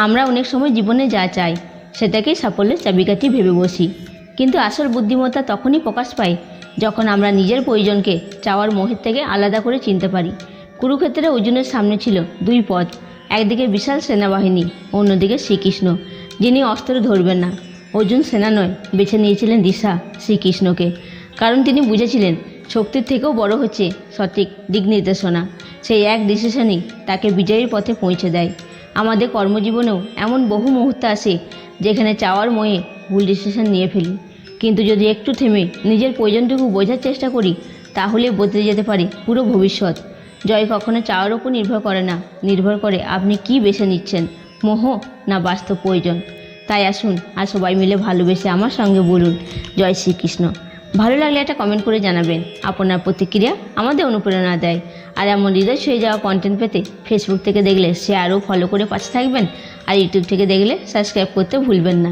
আমরা অনেক সময় জীবনে যা চাই সেটাকেই সাফল্যের চাবিকাঠি ভেবে বসি, কিন্তু আসল বুদ্ধিমত্তা তখনই প্রকাশ পায় যখন আমরা নিজের প্রয়োজনকে চাওয়ার মোহের থেকে আলাদা করে চিনতে পারি। কুরুক্ষেত্রে অর্জুনের সামনে ছিল দুই পথ, একদিকে বিশাল সেনাবাহিনী, অন্যদিকে শ্রীকৃষ্ণ, যিনি অস্ত্র ধরবেন না। অর্জুন সেনা নয়, বেছে নিয়েছিলেন দিশা, শ্রীকৃষ্ণকে, কারণ তিনি বুঝেছিলেন শক্তির থেকেও বড় হচ্ছে সঠিক দিক নির্দেশনা। সেই এক ডিসিশনই তাকে বিজয়ীর পথে পৌঁছে দেয়। আমাদের কর্মজীবনেও এমন বহু মুহূর্ত আসে যেখানে চাওয়ার মোহে ভুল ডিসিশন নিয়ে ফেলি, কিন্তু যদি একটু থেমে নিজের প্রয়োজনটুকু বোঝার চেষ্টা করি তাহলে বদলে যেতে পারে পুরো ভবিষ্যৎ। জয় কখনো চাওয়ার ওপর নির্ভর করে না, নির্ভর করে আপনি কি বেছে নিচ্ছেন, মোহ না বাস্তব প্রয়োজন। তাই আসুন আর সবাই মিলে ভালোবেসে আমার সঙ্গে বলুন জয় শ্রীকৃষ্ণ। ভালো লাগলে একটা কমেন্ট করে জানাবেন। আপনার প্রতিক্রিয়া আমাদের অনুপ্রেরণা দেয়। আর এমন হৃদয় ছুঁয়ে যাওয়া কন্টেন্ট পেতে ফেসবুক থেকে দেখলে শেয়ার ও ফলো করে পাশে থাকবেন, আর ইউটিউব থেকে দেখলে সাবস্ক্রাইব করতে ভুলবেন না।